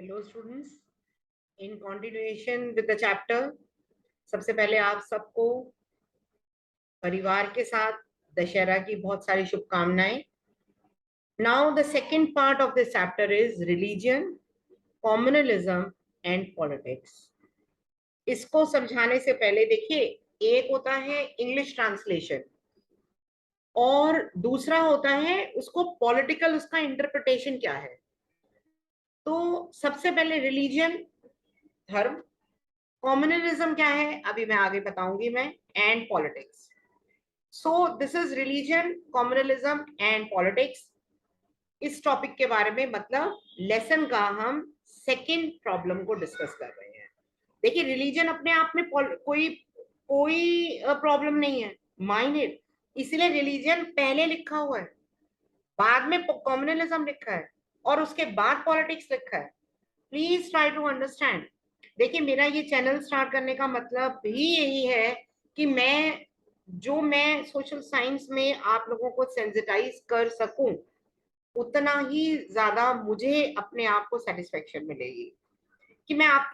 Hello students, in continuation with the chapter. सबसे पहले आप सबको परिवार के साथ दशहरा की बहुत सारी शुभकामनाएं। Now the second part of this chapter is religion, communalism and politics. इसको समझाने से पहले देखिए, एक होता है इंग्लिश ट्रांसलेशन और दूसरा होता है उसको पॉलिटिकल, उसका इंटरप्रिटेशन क्या है। तो सबसे पहले रिलीजन, धर्म, कॉम्युनलिज्म क्या है अभी मैं आगे बताऊंगी मैं, and politics. So this is religion, communalism and politics. इस टॉपिक के बारे में मतलब लेसन का हम सेकंड प्रॉब्लम को डिस्कस कर रहे हैं। देखिए, रिलीजन अपने आप में कोई कोई प्रॉब्लम नहीं है, माइंड इट। इसलिए रिलीजन पहले लिखा हुआ है, बाद में कॉम्युनलिज्म लिखा है और उसके बाद पॉलिटिक्स लिखा है। Please try to understand. देखिए, मेरा ये चैनल स्टार्ट करने का मतलब भी यही है कि मैं सोशल साइंस में आप लोगों को सेंसिटाइज कर सकूं, उतना ही ज्यादा मुझे अपने आप को सेटिस्फेक्शन मिलेगी कि मैं आप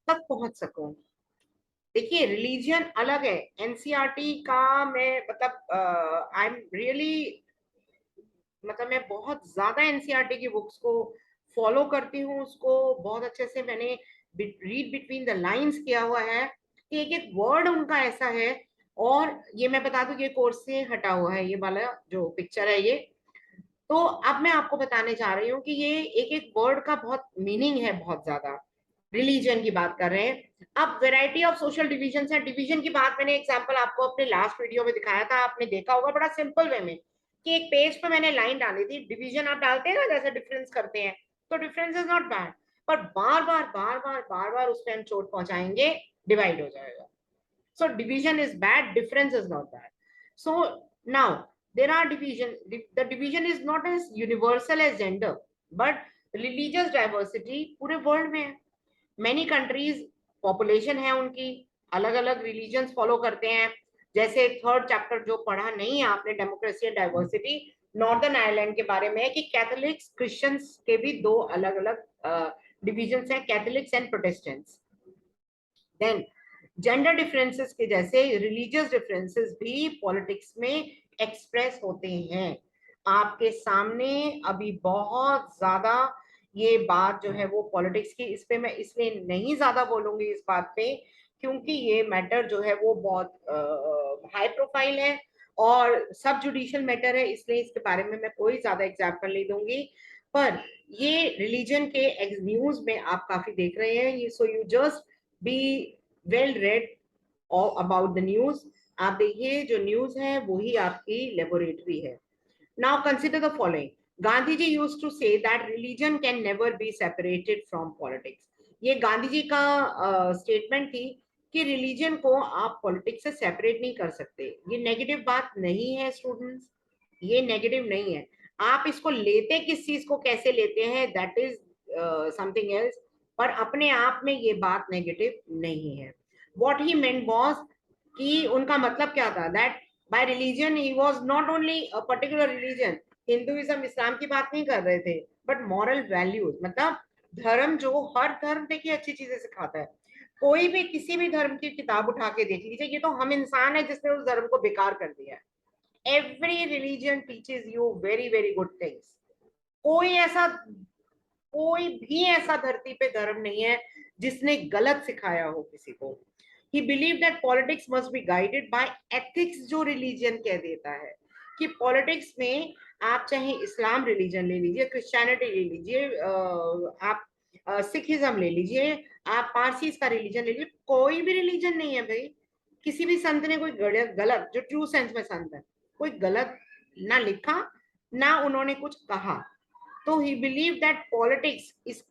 तक पहुंच सकूं। देखिए, रिलीजन अलग है एनसीईआरटी का। मैं मतलब आई एम रियली, मतलब मैं बहुत ज्यादा एनसीईआरटी की बुक्स को फॉलो करती हूँ, उसको बहुत अच्छे से मैंने रीड बिटवीन द लाइंस किया हुआ है कि एक एक वर्ड उनका ऐसा है। और ये मैं बता दूं, ये कोर्स से हटा हुआ है, ये वाला जो पिक्चर है ये। तो अब मैं आपको बताने जा रही हूँ कि ये एक एक वर्ड का बहुत मीनिंग है, बहुत ज्यादा। रिलीजन की बात कर रहे हैं। अब वैरायटी ऑफ सोशल डिविजन है। डिवीजन की बात मैंने एग्जांपल आपको अपने लास्ट वीडियो में दिखाया था, आपने देखा होगा बड़ा सिंपल वे में कि एक पेज पे मैंने लाइन डाली थी। डिवीजन आप डालते हैं ना, जैसे डिफरेंस करते हैं, तो डिफरेंस इज नॉट बैड, पर बार बार उस पर हम चोट पहुंचाएंगे, डिवाइड हो जाएगा। So division is bad, difference is not bad. So now there are division. The division is not as universal as gender, but religious diversity पूरे वर्ल्ड में है। Many countries, पॉपुलेशन है उनकी, अलग अलग रिलीजन्स फॉलो करते हैं। जैसे थर्ड चैप्टर जो पढ़ा नहीं है आपने, democracy and diversity, northern Ireland के बारे में है कि कैथोलिक्स क्रिश्चियंस के भी दो अलग अलग डिविजन्स हैं, Catholics and Protestants. Then gender differences के जैसे रिलीजियस डिफरेंसेस भी पॉलिटिक्स में एक्सप्रेस होते हैं। आपके सामने अभी बहुत ज्यादा ये बात जो है वो पॉलिटिक्स की, इस पे मैं इसलिए नहीं ज्यादा बोलूंगी इस बात पे, क्योंकि ये मैटर जो है वो बहुत हाई प्रोफाइल है और सब जुडिशियल मैटर है, इसलिए इसके बारे में मैं कोई ज्यादा एग्जाम्पल नहीं दूंगी। पर ये रिलीजन के न्यूज में आप काफी देख रहे हैं ये, so you just be well read about the news. आप देखिए, जो न्यूज है वही आपकी लेबोरेटरी है। Now consider the following. Gandhi ji used to say that religion can never be separated from politics. ये गांधी जी का स्टेटमेंट थी कि रिलीजन को आप पॉलिटिक्स से सेपरेट नहीं कर सकते। ये नेगेटिव बात नहीं है स्टूडेंट्स, ये नेगेटिव नहीं है। आप इसको लेते किस चीज को कैसे लेते हैं, दैट इज समथिंग एल्स, पर अपने आप में ये बात नेगेटिव नहीं है। व्हाट ही मेंट वाज कि उनका मतलब क्या था, that by religion he was not only a particular religion, Hinduism Islam की बात नहीं कर रहे थे, बट मॉरल वैल्यूज, मतलब धर्म, जो हर धर्म देखिए अच्छी चीजें सिखाता है। कोई भी किसी भी धर्म की किताब उठा के देख लीजिए, ये तो हम इंसान है जिसने उस धर्म को बेकार कर दिया है। Every religion teaches you very very good things. कोई ऐसा, कोई भी ऐसा धरती पे धर्म नहीं है जिसने गलत सिखाया हो किसी को। ही believe that politics must be guided by ethics, जो रिलीजन कह देता है कि पॉलिटिक्स में आप चाहे इस्लाम रिलीजन ले लीजिए, क्रिश्चियनिटी ले लीजिए, आप सिखिज्म ले लीजिए, आप पारसी का रिलीजन ले लीजिए, कोई भी रिलीजन नहीं है भाई। किसी भी संत ने कोई गलत, जो ट्रू सेंस में संत है, कोई गलत ना लिखा ना उन्होंने कुछ कहा। तो ही बिलीव दैट पॉलिटिक्स, इस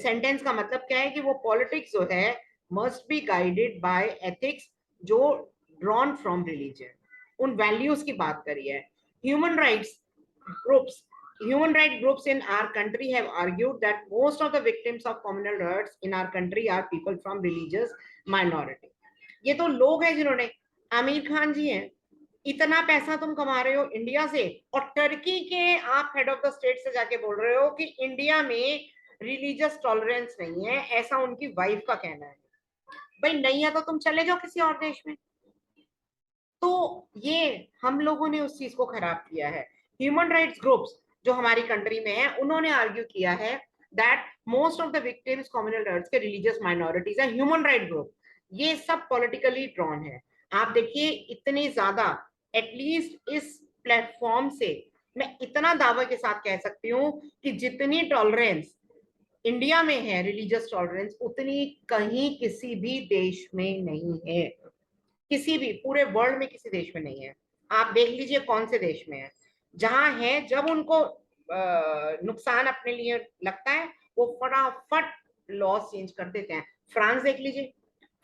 सेंटेंस का मतलब क्या है कि वो पॉलिटिक्स जो है must be guided by ethics, जो ड्रॉन फ्रॉम रिलीजन, उन वैल्यूज की बात करी है। Human rights groups, human right groups in our country have argued that most of the victims of communal riots in our country are people from religious minority. ये तो लोग हैं जिन्होंने, आमिर खान जी हैं, इतना पैसा तुम कमा रहे हो इंडिया से, और टर्की के आप हेड ऑफ द स्टेट से जाके बोल रहे हो कि इंडिया में रिलीजियस टॉलरेंस नहीं है, ऐसा उनकी वाइफ का कहना है। भाई नहीं है तो तुम चले जाओ किसी और देश में। तो ये हम लोगों ने उस चीज को खराब किया है। ह्यूमन राइट्स ग्रुप्स जो हमारी कंट्री में है, उन्होंने आर्ग्यू किया है that most of the victims communal riots के रिलीजियस माइनॉरिटीज है, ह्यूमन राइट ग्रुप। ये सब पॉलिटिकली ड्रॉन है। आप देखिए इतनी ज्यादा, एटलीस्ट इस प्लेटफॉर्म से मैं इतना दावे के साथ कह सकती हूँ कि जितनी टॉलरेंस इंडिया में है, रिलीजियस टॉलरेंस, उतनी कहीं किसी भी देश में नहीं है। किसी भी पूरे वर्ल्ड में किसी देश में नहीं है। आप देख लीजिए कौन से देश में है। जहां है, जब उनको नुकसान अपने लिए लगता है, वो फटाफट लॉ चेंज कर देते हैं। फ्रांस देख लीजिए,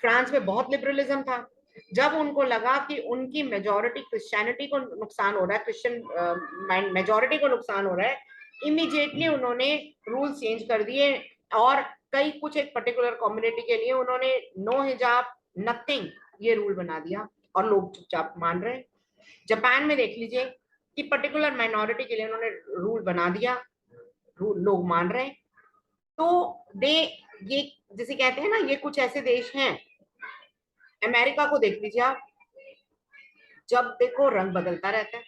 फ्रांस में बहुत लिबरलिज्म था। जब उनको लगा कि उनकी मेजोरिटी क्रिश्चियनिटी को नुकसान हो रहा है, क्रिश्चियन मेजोरिटी को नुकसान हो रहा है, इमीडिएटली उन्होंने रूल चेंज कर दिए। और कई कुछ एक पर्टिकुलर कम्युनिटी के लिए उन्होंने नो हिजाब नथिंग ये रूल बना दिया, और लोग चुपचाप मान रहे हैं। जापान में देख लीजिए कि पर्टिकुलर माइनॉरिटी के लिए उन्होंने रूल बना दिया, रूल लोग मान रहे हैं। तो दे ये जिसे कहते हैं ना, ये कुछ ऐसे देश हैं। अमेरिका को देख लीजिए आप, जब देखो रंग बदलता रहता है,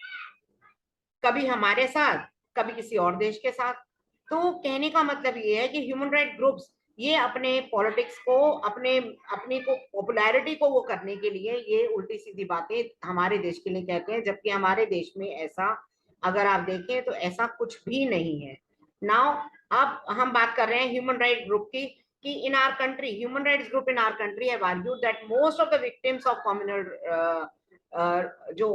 कभी हमारे साथ, कभी किसी और देश के साथ। तो कहने का मतलब ये है कि ह्यूमन राइट ग्रुप्स ये अपने पॉलिटिक्स को, अपने अपनी को पॉपुलैरिटी को वो करने के लिए ये उल्टी सीधी बातें हमारे देश के लिए कहते हैं, जबकि हमारे देश में ऐसा अगर आप देखें तो ऐसा कुछ भी नहीं है। नाउ अब हम बात कर रहे हैं ह्यूमन राइट ग्रुप की, कि in our country human rights group in our country have argued that most of the victims of communal जो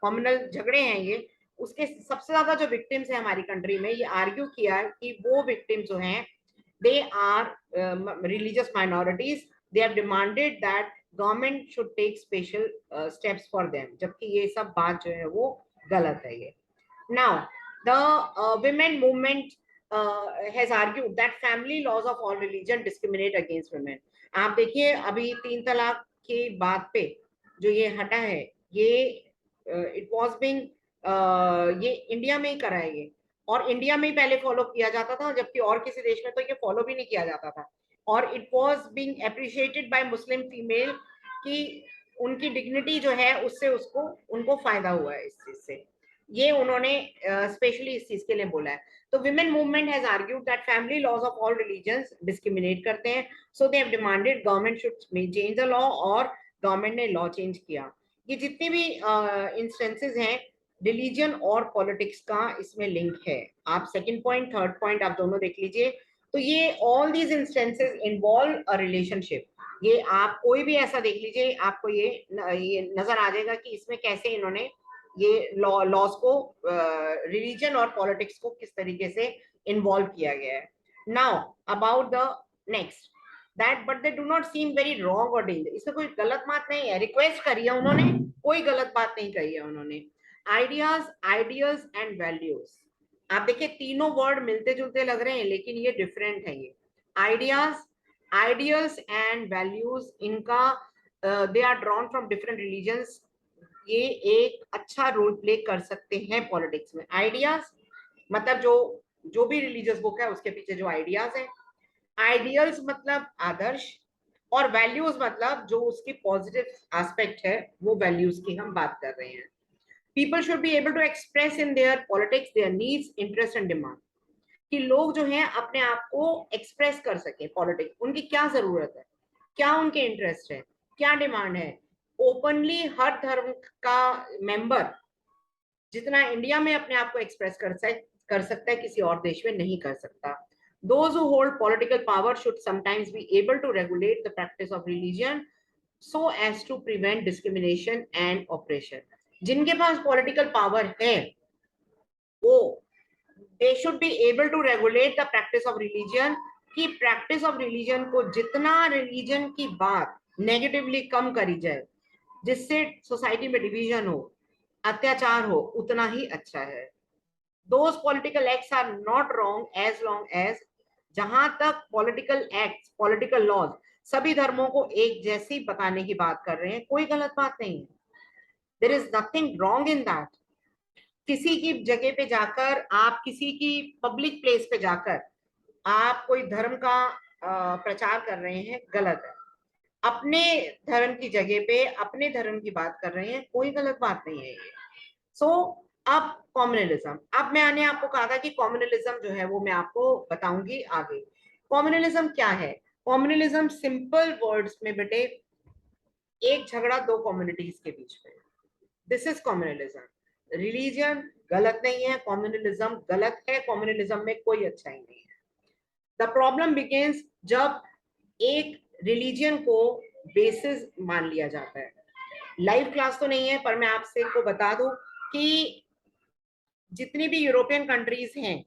कम्युनल झगड़े हैं, ये उसके सबसे ज्यादा जो विक्टिम्स है हमारी कंट्री में, ये आर्ग्यू किया है कि वो विक्टिम्स जो हैं they are religious minorities. They have demanded that government should take special steps for them, जबकि ये सब बात जो है वो गलत है। ये now the women movement has argued that family laws of all religion discriminate against women। आप देखिए अभी 3 तलाक की बात पे जो ये हटा है, ये इट वाज बीइंग ये इंडिया में ही करा है ये, और इंडिया में ही पहले फॉलो किया जाता था, जबकि और किसी देश में तो ये फॉलो भी नहीं किया जाता था। और it was being appreciated by Muslim female कि उनकी डिग्निटी जो है उससे उसको उनको फायदा हुआ है इस चीज से। ये उन्होंने स्पेशली इस चीज के लिए बोला है। तो women movement has argued that family laws of all religions discriminate करते हैं, so they have demanded government should change the law, और गवर्नमेंट ने लॉ चेंज किया। ये जितने भी इंस्टेंसेस हैं, रिलीजन और पॉलिटिक्स का इसमें लिंक है। आप सेकंड पॉइंट, थर्ड पॉइंट आप दोनों देख लीजिए। तो ये all these instances involve a relationship. ये आप कोई भी ऐसा देख लीजिए, आपको ये नजर आ जाएगा कि इसमें कैसे इन्होंने ये लॉज को, रिलीजन और पॉलिटिक्स को किस तरीके से इन्वॉल्व किया गया है। Now about the next that but they do not seem very wrong और डेंजर। इसमें कोई गलत बात नहीं है, रिक्वेस्ट करी है उन्होंने, कोई गलत बात नहीं कही है उन्होंने। आइडियाज, आइडियल्स एंड वैल्यूज, आप देखिए तीनों वर्ड मिलते जुलते लग रहे हैं लेकिन ये डिफरेंट है। ये आइडियाज, आइडियल्स एंड वैल्यूज, इनका they are drawn from different religions. ये एक अच्छा रोल प्ले कर सकते हैं पॉलिटिक्स में। आइडियाज मतलब जो जो भी रिलीजियस बुक है उसके पीछे जो आइडियाज है। आइडियल्स मतलब आदर्श, और वैल्यूज मतलब जो उसकी पॉजिटिव एस्पेक्ट है, वो वैल्यूज की हम बात कर रहे हैं। People should be able to express in their politics their needs, interest and demand, कि लोग जो हैं अपने आप को एक्सप्रेस कर सके पॉलिटिक्स, उनकी क्या जरूरत है, क्या उनके इंटरेस्ट है, क्या डिमांड है। ओपनली हर धर्म का मेंबर जितना इंडिया में अपने आप को एक्सप्रेस कर सकता है, किसी और देश में नहीं कर सकता। Those who hold political power should sometimes be able to regulate the practice of religion so as to prevent discrimination and oppression। जिनके पास पॉलिटिकल पावर है वो they should be able to regulate the practice of religion, कि practice of religion को जितना religion की बात negatively कम करी जाए, जिससे सोसाइटी में डिवीजन हो, अत्याचार हो, उतना ही अच्छा है। Those political acts are not wrong as long as, जहां तक पॉलिटिकल एक्ट, पॉलिटिकल लॉज सभी धर्मों को एक जैसी बताने की बात कर रहे हैं, कोई गलत बात नहीं है। There is nothing wrong in that. किसी की जगह पे जाकर, आप किसी की पब्लिक प्लेस पे जाकर आप कोई धर्म का प्रचार कर रहे हैं, गलत है। अपने धर्म की जगह पे अपने धर्म की बात कर रहे हैं, कोई गलत बात नहीं है ये। सो अब कॉम्युनलिज्म, अब मैंने आपको कहा था कि कॉम्युनलिज्म जो है वो मैं आपको बताऊंगी आगे। कॉम्युनलिज्म क्या है? कॉम्युनलिज्म सिंपल वर्ड्स में बेटे, एक झगड़ा दो कम्युनिटीज के बीच में, दिस इज कम्युनलिज्म। रिलीजन गलत नहीं है, कम्युनलिज्म गलत है, कम्युनलिज्म में कोई अच्छाई नहीं है। द प्रॉब्लम बिगिंस जब एक रिलीजन को बेसिस मान लिया जाता है। लाइव क्लास तो नहीं है, पर मैं आपसे को बता दूं कि जितनी भी यूरोपियन कंट्रीज हैं,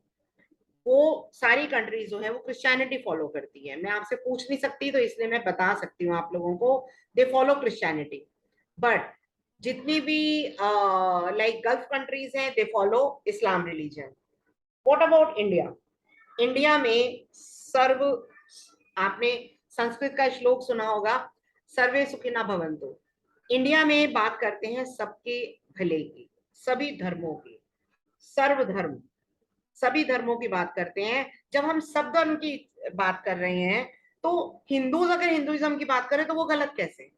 वो सारी कंट्रीज जो है वो क्रिश्चियनिटी फॉलो करती है। मैं आपसे पूछ नहीं सकती, तो इसलिए मैं बता सकती हूँ आप लोगों को, दे फॉलो क्रिश्चियनिटी। बट जितनी भी लाइक गल्फ कंट्रीज हैं, they follow Islam religion. What about India? India में सर्व, आपने संस्कृत का श्लोक सुना होगा, सर्वे सुखिना भवन्तु। इंडिया में बात करते हैं सबके भले की, सभी धर्मों की, सर्वधर्म, सभी धर्मों की बात करते हैं। जब हम सब धर्म की बात कर रहे हैं, तो हिंदूज अगर हिंदुइज्म की बात करें तो वो गलत कैसे?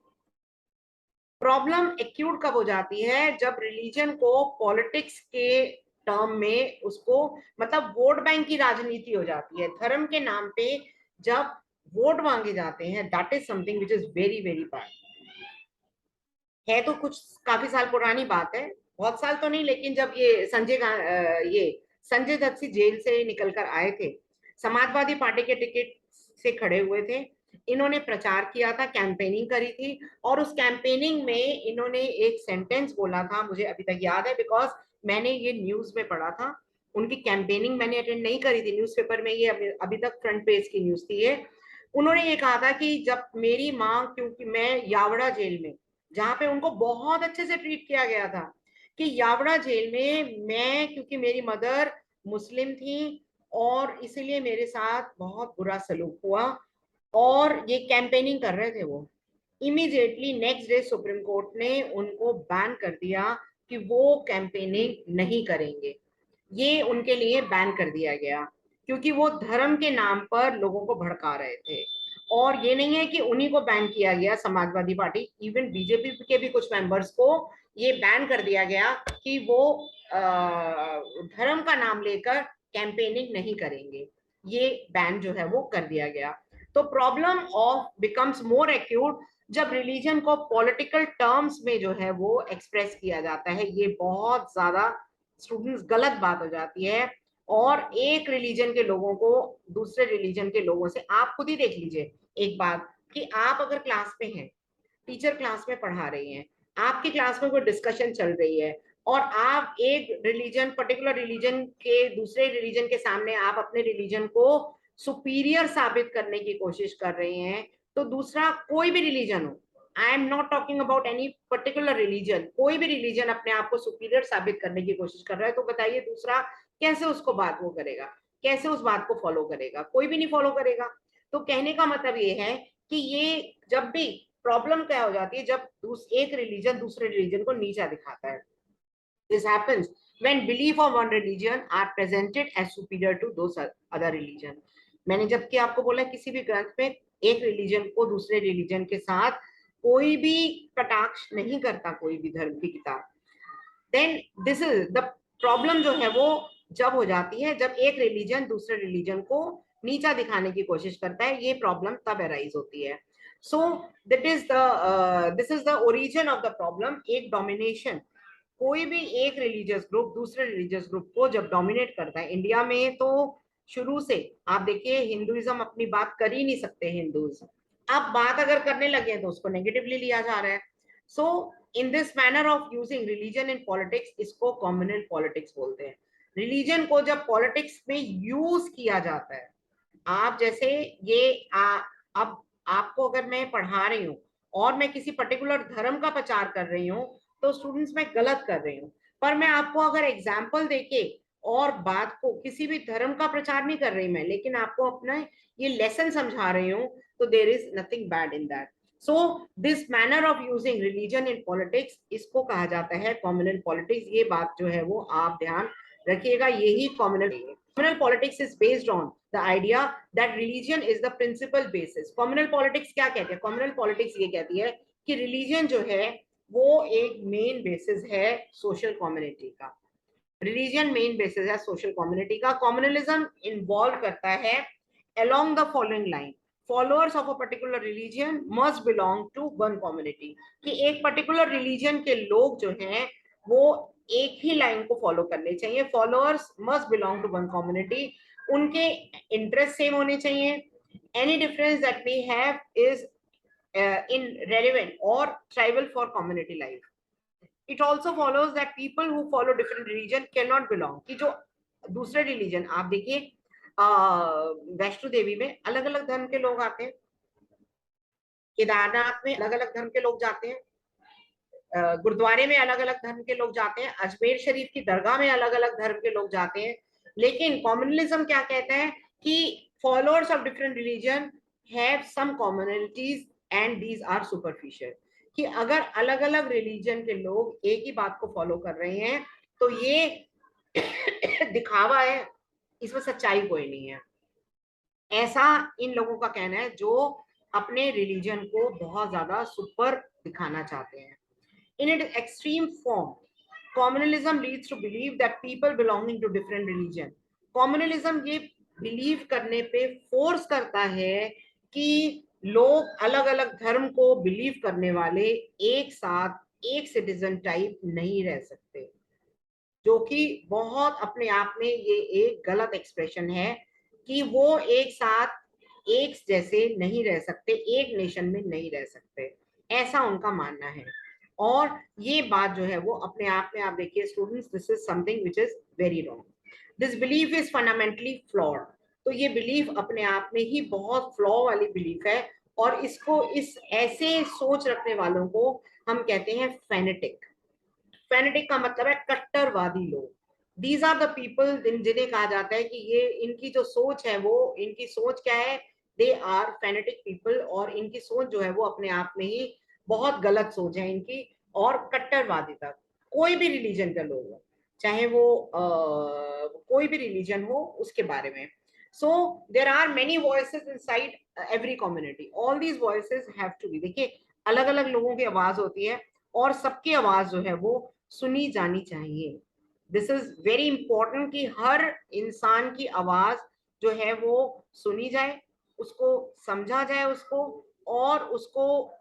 प्रॉब्लम एक्यूट कब हो जाती है? जब रिलीजन को पॉलिटिक्स के टर्म में उसको, मतलब वोट बैंक की राजनीति हो जाती है धर्म के नाम पे। जब वोट मांगे जाते हैं, that is something which is very very bad. है तो कुछ काफी साल पुरानी बात है, बहुत साल तो नहीं, लेकिन जब ये ये संजय दत्त सी जेल से निकल कर आए थे, समाजवादी पार्टी के टिकट से खड़े हुए थे, इन्होंने प्रचार किया था, कैंपेनिंग करी थी, और उस कैंपेनिंग में इन्होंने एक सेंटेंस बोला था, मुझे अभी तक याद है, बिकॉज मैंने ये न्यूज में पढ़ा था। उनकी कैंपेनिंग मैंने अटेंड नहीं करी थी, न्यूज़पेपर में ये अभी तक फ्रंट पेज की न्यूज थी ये। उन्होंने ये कहा था कि जब मेरी माँ, क्योंकि मैं यावड़ा जेल में, जहां पे उनको बहुत अच्छे से ट्रीट किया गया था, कि यावड़ा जेल में मैं, क्योंकि मेरी मदर मुस्लिम थी और इसीलिए मेरे साथ बहुत बुरा सलूक हुआ, और ये कैंपेनिंग कर रहे थे वो। Immediately next day supreme court ने उनको बैन कर दिया कि वो कैंपेनिंग नहीं करेंगे, ये उनके लिए बैन कर दिया गया, क्योंकि वो धर्म के नाम पर लोगों को भड़का रहे थे। और ये नहीं है कि उन्हीं को बैन किया गया, समाजवादी पार्टी, इवन बीजेपी के भी कुछ मेंबर्स को ये बैन कर दिया गया कि वो धर्म का नाम लेकर कैंपेनिंग नहीं करेंगे, ये बैन जो है वो कर दिया गया। तो problem of becomes more acute जब रिलीजन को पॉलिटिकल टर्म्स में जो है वो एक्सप्रेस किया जाता है। ये बहुत ज्यादा स्टूडेंट्स गलत बात हो जाती है, और एक रिलीजन के लोगों को दूसरे रिलीजन के लोगों से, आप खुद ही देख लीजिए एक बात, कि आप अगर क्लास में हैं, टीचर क्लास में पढ़ा रही हैं, आपकी क्लास में कोई डिस्कशन चल रही है, और आप एक रिलीजन, पर्टिकुलर रिलीजन के दूसरे रिलीजन के सामने आप अपने रिलीजन को सुपीरियर साबित करने की कोशिश कर रहे हैं, तो दूसरा कोई भी रिलीजन हो, I am not talking about any particular religion, कोई भी रिलीजन अपने आप को सुपीरियर साबित करने की कोशिश कर रहा है, तो बताइए दूसरा कैसे उसको बात वो करेगा, कैसे उस बात को फॉलो करेगा? कोई भी नहीं फॉलो करेगा। तो कहने का मतलब ये है कि ये जब भी प्रॉब्लम क्या हो जाती है, जब एक रिलीजन दूसरे रिलीजन को नीचा दिखाता है। This happens when belief of one religion are presented as superior to those other religion. मैंने जबकि आपको बोला किसी भी ग्रंथ में एक रिलीजन को दूसरे रिलीजन के साथ कोई भी कटाक्ष नहीं करता, कोई भी धर्म की किताब। Then this is the problem जो है वो जब हो जाती है जब एक रिलीजन दूसरे रिलीजन को नीचा दिखाने की कोशिश करता है, ये प्रॉब्लम तब अराइज होती है। So this is the origin of the problem. एक डोमिनेशन, कोई भी एक रिलीजियस ग्रुप दूसरे रिलीजियस ग्रुप को जब डोमिनेट करता है, इंडिया में तो शुरू से आप देखिए हिंदुइज्म अपनी बात कर ही नहीं सकते हिंदूज, अब बात अगर करने लगे हैं तो उसको नेगेटिवली लिया जा रहा है। So in this manner of using religion in politics, इसको कॉम्युनल पॉलिटिक्स बोलते हैं। रिलीजन को जब पॉलिटिक्स में यूज किया जाता है, आप जैसे अब आपको अगर मैं पढ़ा रही हूँ और मैं किसी पर्टिकुलर धर्म का प्रचार कर रही हूँ, तो स्टूडेंट्स मैं गलत कर रही हूँ, पर मैं आपको अगर एग्जाम्पल देके और बात को, किसी भी धर्म का प्रचार नहीं कर रही मैं, लेकिन आपको अपना ये लेसन समझा रही हूँ, तो there is nothing bad in that. So this manner of using religion in politics, इसको कहा जाता है कॉम्युनल पॉलिटिक्स। ये बात जो है वो आप ध्यान रखिएगा, यही communal politics is based on the idea that religion is the principal basis. Communal politics क्या कहते हैं? कॉम्युनल पॉलिटिक्स ये कहती है कि रिलीजन जो है वो एक मेन बेसिस है सोशल कम्युनिटी का। रिलीजन मेन बेसिस है सोशल कम्युनिटी का। कम्युनलिज्म इन्वॉल्व करता है along the following line: followers of a particular religion must belong to one community। कि एक particular religion के लोग जो हैं वो एक ही लाइन को फॉलो करने चाहिए। followers must belong to one community, उनके इंटरेस्ट सेम होने चाहिए। any difference that we have is irrelevant or trivial for community life। it also follows that people who follow different religion cannot belong। कि जो दूसरे religion, आप देखिए वैष्णो देवी में अलग अलग धर्म के लोग आते हैं, केदारनाथ में अलग अलग धर्म के लोग जाते हैं, गुरुद्वारे में अलग अलग धर्म के लोग जाते हैं, अजमेर शरीफ की दरगाह में अलग अलग धर्म के लोग जाते हैं। लेकिन कॉम्युनलिज्म क्या कहता है कि followers of different religion have some commonalities and these are superficial. कि अगर अलग अलग रिलीजन के लोग एक ही बात को फॉलो कर रहे हैं तो ये दिखावा है, इसमें सच्चाई कोई नहीं है। ऐसा इन लोगों का कहना है जो अपने रिलीजन को बहुत ज्यादा सुपर दिखाना चाहते हैं। In its extreme form, communalism leads to belief that people belonging to different religion। communalism ये बिलीव करने पे फोर्स करता है कि लोग अलग अलग धर्म को बिलीव करने वाले एक साथ एक सिटीजन टाइप नहीं रह सकते, जो कि बहुत अपने आप में ये एक गलत एक्सप्रेशन है कि वो एक साथ एक जैसे नहीं रह सकते, एक नेशन में नहीं रह सकते, ऐसा उनका मानना है। और ये बात जो है वो अपने आप में, आप देखिए students, this is something which is very wrong. This belief is fundamentally flawed. तो ये बिलीफ अपने आप में ही बहुत फ्लॉ वाली बिलीफ है, और इसको, इस ऐसे सोच रखने वालों को हम कहते हैं फेनेटिक। फेनेटिक का मतलब है कट्टरवादी लोग। दीज आर द पीपल जिन्हें कहा जाता है कि ये, इनकी जो सोच है वो, इनकी सोच क्या है, दे आर फेनेटिक पीपल। और इनकी सोच जो है वो अपने आप में ही बहुत गलत सोच है इनकी, और कट्टरवादी तक। कोई भी रिलीजन का लोग हो, चाहे वो कोई भी रिलीजन हो, उसके बारे में। So there are many voices inside every community, all these voices have to be. देखिए अलग अलग लोगों की आवाज होती है और सबकी आवाज जो है वो सुनी जानी चाहिए। दिस इज वेरी इंपॉर्टेंट कि हर इंसान की आवाज जो है वो सुनी जाए, उसको समझा जाए, उसको, और उसको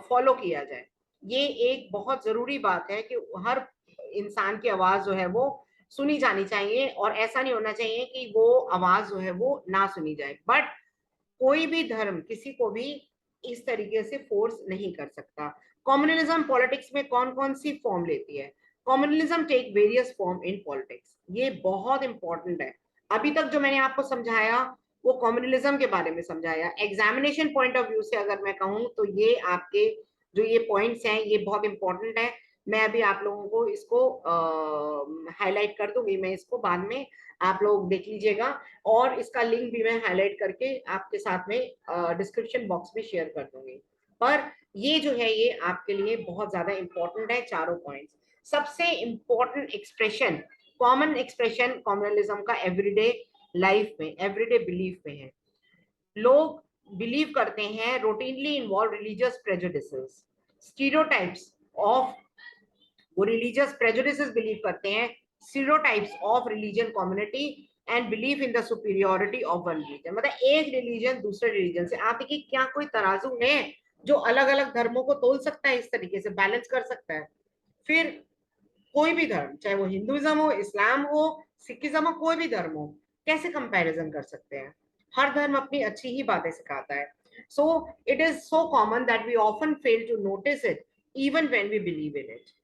फॉलो किया जाए। ये एक बहुत जरूरी बात है कि हर इंसान की आवाज जो है वो सुनी जानी चाहिए, और ऐसा नहीं होना चाहिए कि वो आवाज जो है वो ना सुनी जाए। बट कोई भी धर्म किसी को भी इस तरीके से फोर्स नहीं कर सकता। कम्युनलिज्म पॉलिटिक्स में कौन कौन सी फॉर्म लेती है? Communalism take various form in politics. ये बहुत इंपॉर्टेंट है। अभी तक जो मैंने आपको समझाया वो कम्युनलिज्म के बारे में समझाया। एग्जामिनेशन पॉइंट ऑफ व्यू से अगर मैं कहूँ तो ये आपके जो ये पॉइंट्स हैं ये बहुत इंपॉर्टेंट है। मैं अभी आप लोगों को इसको हाईलाइट कर दूंगी, मैं इसको बाद में आप लोग देख लीजिएगा, और इसका लिंक भी मैं हाईलाइट करके आपके साथ में डिस्क्रिप्शन बॉक्स में शेयर कर दूंगी। पर ये जो है ये आपके लिए बहुत ज्यादा इंपॉर्टेंट है, चारों पॉइंट्स। सबसे important expression, common expression communalism का एवरीडे लाइफ में, एवरीडे बिलीफ में है। लोग बिलीव करते हैं routinely involve religious prejudices, stereotypes of, वो रिलीजियस प्रेजुडिसेस बिलीव करते हैं, stereotypes of religion community and believe in the superiority of one religion. मतलब एक रिलीजन दूसरे रिलीजन से, आप देखिए क्या कोई तराजू है जो अलग अलग धर्मों को तोल सकता है, इस तरीके से बैलेंस कर सकता है? फिर कोई भी धर्म, चाहे वो हिंदुइज्म हो, इस्लाम हो, सिखिज्म हो, कोई भी धर्म हो, कैसे कंपैरिजन कर सकते हैं? हर धर्म अपनी अच्छी ही बातें सिखाता है। So it is so common that we often fail to notice it even when we believe in it.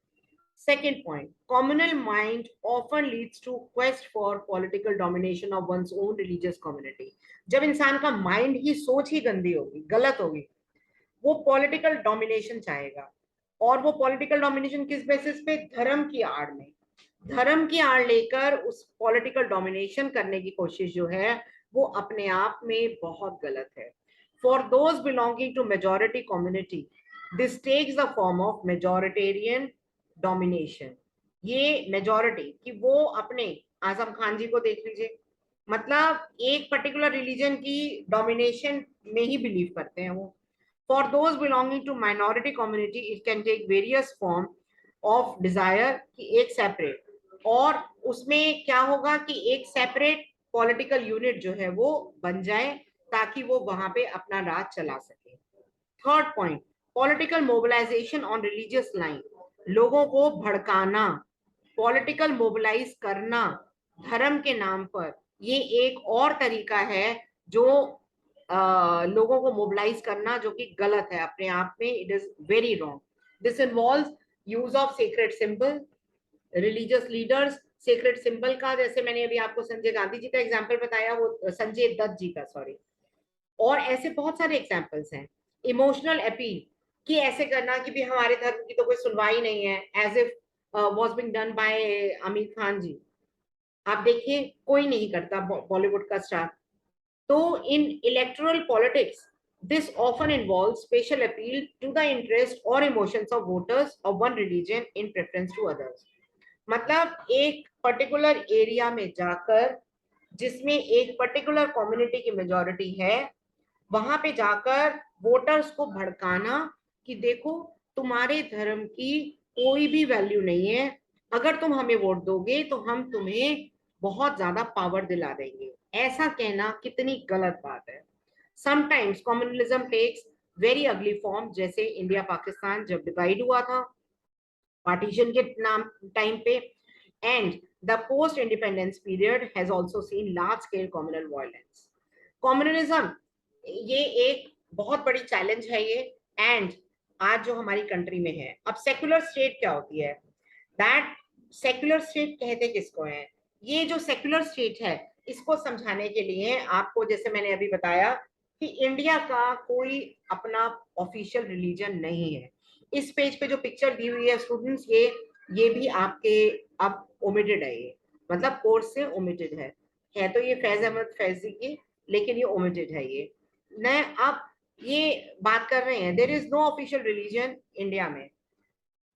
Second point, communal mind often leads to quest for political domination of one's own religious community। जब इंसान का mind ही, सोच ही गंदी होगी, गलत होगी, वो political domination चाहेगा। और वो पॉलिटिकल डोमिनेशन किस बेसिस पे? धर्म की आड़ में, धर्म की आड़ लेकर उस पॉलिटिकल डोमिनेशन करने की कोशिश जो है वो अपने आप में बहुत गलत है। For those belonging to majority community, this takes the form of majoritarian domination. ये मेजोरिटी कि वो अपने, आजम खान जी को देख लीजिए, मतलब एक पर्टिकुलर रिलीजन की डोमिनेशन में ही बिलीव करते हैं वो. For those belonging to minority community, it can take various form of desire कि एक सेपरेट, और उसमें क्या होगा कि एक सेपरेट पॉलिटिकल यूनिट जो है वो बन जाए ताकि वो वहां पे अपना राज चला सके. Third point, political mobilisation on religious line. लोगों को भड़काना, पॉलिटिकल मोबिलाइज करना धर्म के नाम पर, ये एक और तरीका है जो लोगों को मोबिलाइज करना, जो कि गलत है अपने आप में. It is very wrong. This involves use of secret symbol. Religious leaders secret symbol का, जैसे मैंने अभी आपको संजय गांधी जी का एग्जांपल बताया, वो संजय दत्त जी का, सॉरी, और ऐसे बहुत सारे एग्जांपल्स हैं. इमोशनल अपील कि ऐसे करना कि भी हमारे धर्म की तो कोई सुनवाई नहीं है, as if was being done by Aamir Khan ji. आप देखिए कोई नहीं करता बॉलीवुड का स्टार. तो in electoral politics this often involves special appeal to the interest or emotions of voters of one religion in preference to others. मतलब एक पर्टिकुलर एरिया में जाकर, जिसमें एक पर्टिकुलर कम्युनिटी की मेजोरिटी है, वहां पे जाकर वोटर्स को भड़काना कि देखो तुम्हारे धर्म की कोई भी वैल्यू नहीं है, अगर तुम हमें वोट दोगे तो हम तुम्हें बहुत ज्यादा पावर दिला देंगे. ऐसा कहना कितनी गलत बात है. Sometimes communalism takes very ugly form, जैसे इंडिया पाकिस्तान जब डिवाइड हुआ था पार्टीशन के नाम टाइम पे, and the post independence period has also seen large scale communal violence. Communalism ये एक बहुत बड़ी चैलेंज है ये, एंड आज जो हमारी कंट्री में है. अब सेक्युलर स्टेट क्या होती है, दैट सेक्युलर स्टेट कहते किसको है? ये जो सेक्युलर स्टेट है इसको समझाने के लिए आपको, जैसे मैंने अभी बताया कि इंडिया का कोई अपना ऑफिशियल रिलीजन नहीं है. इस पेज पे जो पिक्चर दी हुई है स्टूडेंट्स, ये भी आपके अब ओमिटेड है, ये मतलब कोर्स से ओमिटेड है तो ये फैज अहमद फैजी की, लेकिन ये ओमिटेड है. ये न अब ये बात कर रहे हैं there is no official religion India में.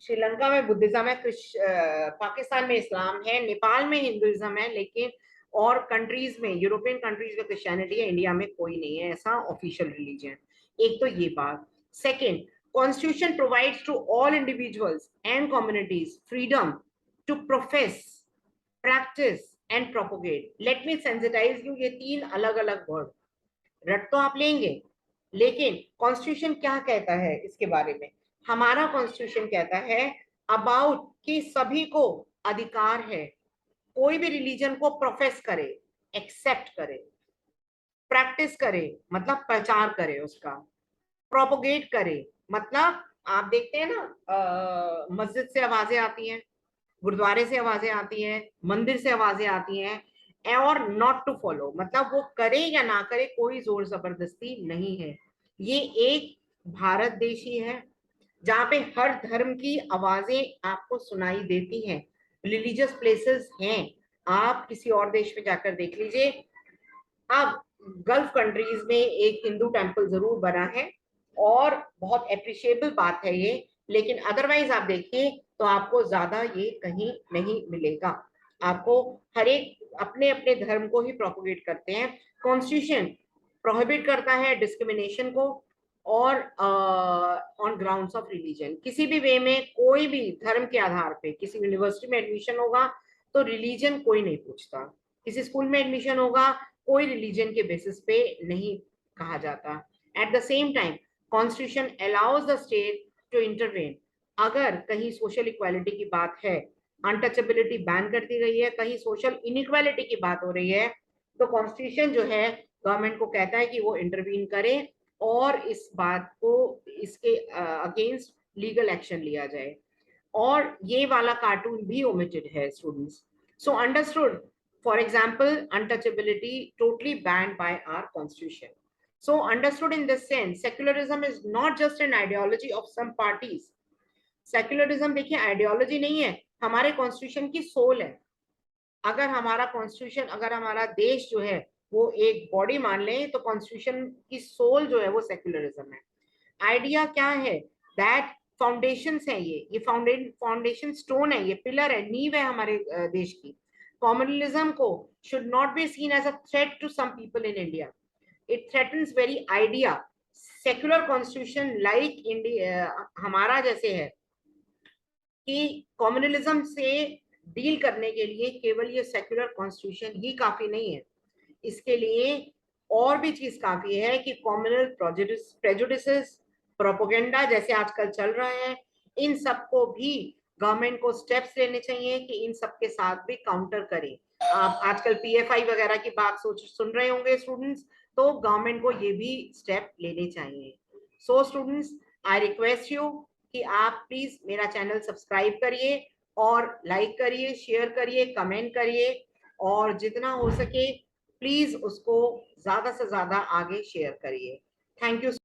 श्रीलंका में बुद्धिज्म है, पाकिस्तान में इस्लाम है, नेपाल में हिंदुइज्म है, लेकिन और कंट्रीज में, यूरोपियन कंट्रीज में क्रिश्चियनिटी है, इंडिया में कोई नहीं है ऐसा ऑफिशियल रिलीजन. एक तो ये बात. Second, constitution provides to all individuals and communities freedom to profess, practice and propagate. Let me sensitise you, ये तीन अलग अलग वर्ड रट तो आप लेंगे, लेकिन कॉन्स्टिट्यूशन क्या कहता है इसके बारे में? हमारा कॉन्स्टिट्यूशन कहता है अबाउट कि सभी को अधिकार है कोई भी रिलीजन को प्रोफेस करे, एक्सेप्ट करे, प्रैक्टिस करे मतलब प्रचार करे उसका, प्रोपोगेट करे मतलब आप देखते हैं ना मस्जिद से आवाजें आती हैं, गुरुद्वारे से आवाजें आती हैं, मंदिर से आवाजें आती हैं, और नॉट टू फॉलो मतलब वो करे या ना करे, कोई जोर जबरदस्ती नहीं है. ये एक भारत देश ही है जहाँ पे हर धर्म की आवाजें आपको सुनाई देती हैं. रिलीजियस प्लेसेस हैं, आप किसी और देश में जाकर देख लीजिए. अब गल्फ कंट्रीज में एक हिंदू टेम्पल जरूर बना है और बहुत अप्रिशिएबल बात है ये, लेकिन अदरवाइज आप देखिए तो आपको ज्यादा ये कहीं नहीं मिलेगा. आपको हर एक अपने अपने धर्म को ही प्रोपोगेट करते हैं. कॉन्स्टिट्यूशन प्रोहिबिट करता है डिस्क्रिमिनेशन को, और ऑन ग्राउंड्स ऑफ रिलीजन. किसी भी वे में कोई भी धर्म के आधार पे किसी यूनिवर्सिटी में एडमिशन होगा तो रिलीजन कोई नहीं पूछता, किसी स्कूल में एडमिशन होगा कोई रिलीजन के बेसिस पे नहीं कहा जाता. At the same time constitution allows the state to intervene. अगर कहीं सोशल इक्वालिटी की बात है, अनटचेबिलिटी बैन कर दी गई है, कहीं सोशल इनइक्वालिटी की बात हो रही है, तो कॉन्स्टिट्यूशन जो है गवर्नमेंट को कहता है कि वो इंटरवीन करे और इस बात को, इसके अगेंस्ट लीगल एक्शन लिया जाए. और ये वाला कार्टून भी ओमिटेड है students. So understood, for example, untouchability totally banned by our constitution. So understood in this sense, secularism is not just an ideology of some parties. Secularism देखिए ideology नहीं है, हमारे कॉन्स्टिट्यूशन की सोल है. अगर हमारा कॉन्स्टिट्यूशन, अगर हमारा देश जो है वो एक बॉडी मान लें, तो कॉन्स्टिट्यूशन की सोल जो है वो सेक्युलरिज्म है। आइडिया क्या है, दैट फाउंडेशन है, ये फाउंडेशन स्टोन है, ये पिलर है, नींव है हमारे देश की। कॉम्युनलिज्म को should not be seen as a threat to some people in India, it threatens very idea. Secular constitution like India हमारा जैसे है कि कम्युनलिज्म से डील करने के लिए केवल ये सेक्युलर कॉन्स्टिट्यूशन ही काफी नहीं है, इसके लिए और भी चीज काफी है कि कॉम्युनल प्रेजुडिसेस, प्रोपोगेंडा जैसे आजकल चल रहा है, इन सबको भी गवर्नमेंट को स्टेप्स लेने चाहिए कि इन सब के साथ भी काउंटर करें। आप आजकल पीएफआई वगैरह की बात सुन रहे होंगे स्टूडेंट्स, तो गवर्नमेंट को ये भी स्टेप लेने चाहिए। So students, I request you कि आप प्लीज मेरा चैनल सब्सक्राइब करिए और लाइक करिए, शेयर करिए, कमेंट करिए, और जितना हो सके प्लीज उसको ज्यादा से ज्यादा आगे शेयर करिए। Thank you.